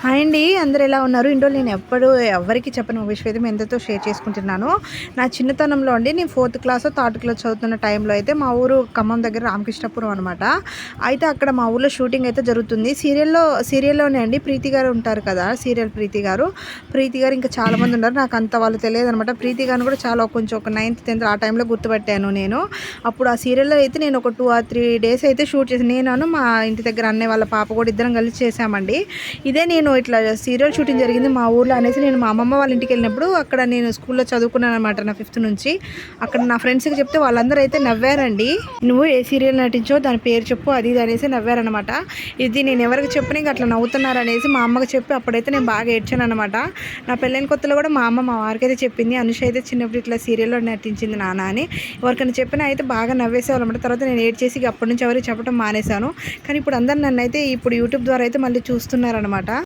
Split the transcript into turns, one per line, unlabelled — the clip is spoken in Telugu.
హాయ్ అండి. అందరూ ఎలా ఉన్నారు? ఇంట్లో నేను ఎప్పుడు ఎవ్వరికీ చెప్పని ఒక విషయం అయితే మీ అందరితో షేర్ చేసుకుంటున్నాను. నా చిన్నతనంలో అండి నేను ఫోర్త్ క్లాసో, థర్డ్ క్లాస్ చదువుతున్న టైంలో అయితే మా ఊరు ఖమ్మం దగ్గర రామకృష్ణాపురం అనమాట. అయితే అక్కడ మా ఊర్లో షూటింగ్ అయితే జరుగుతుంది. సీరియల్‌లోనే అండి ప్రీతి గారు ఉంటారు కదా! సీరియల్ ప్రీతి గారు. ప్రీతి గారు ఇంకా చాలామంది ఉన్నారు. నాకు అంత వాళ్ళు తెలియదనమాట. ప్రీతి గారిని కూడా చాలా కొంచెం ఒక నైన్త్, 10థ్ ఆ టైంలో గుర్తుపట్టాను నేను. అప్పుడు ఆ సీరియల్‌లో అయితే నేను ఒక 2 ఆర్ 3 డేస్ అయితే షూట్ చేశాను. నేనును మా ఇంటి దగ్గర అన్నయ్య వాళ్ళ పాప కూడా ఇద్దరం కలిసి చేశామండి. ఇదే నేను ఇట్లా సీరియల్ షూటింగ్ జరిగింది మా ఊర్లో అనేసి నేను మా అమ్మమ్మ వాళ్ళ ఇంటికి వెళ్ళినప్పుడు అక్కడ నేను స్కూల్లో చదువుకున్నాను అనమాట నా 5th నుంచి. అక్కడ నా ఫ్రెండ్స్కి చెప్తే వాళ్ళందరూ అయితే నవ్వారండి. నువ్వు ఏ సీరియల్ నటించావు దాని పేరు చెప్పు అది ఇది అనేసి నవ్వారనమాట. ఇది నేను ఎవరికి చెప్పినా ఇంకా అట్లా నవ్వుతున్నారు అనేసి మా అమ్మకి చెప్పి అప్పుడైతే నేను బాగా ఏడ్చాను అనమాట. నా పెళ్ళైన కొత్తలో కూడా మా అమ్మ మా వారికి అయితే చెప్పింది, అనుష అయితే చిన్నప్పుడు ఇట్లా సీరియల్లో నటించింది నాన్న అని. ఎవరికైనా చెప్పినా అయితే బాగా నవ్వేసేవాళ్ళు అనమాట. తర్వాత నేను ఏడ్చేసి అప్పటి నుంచి ఎవరికి చెప్పడం మానేశాను. కానీ ఇప్పుడు అందరు నన్ను అయితే ఇప్పుడు యూట్యూబ్ ద్వారా అయితే మళ్ళీ చూస్తున్నారనమాట.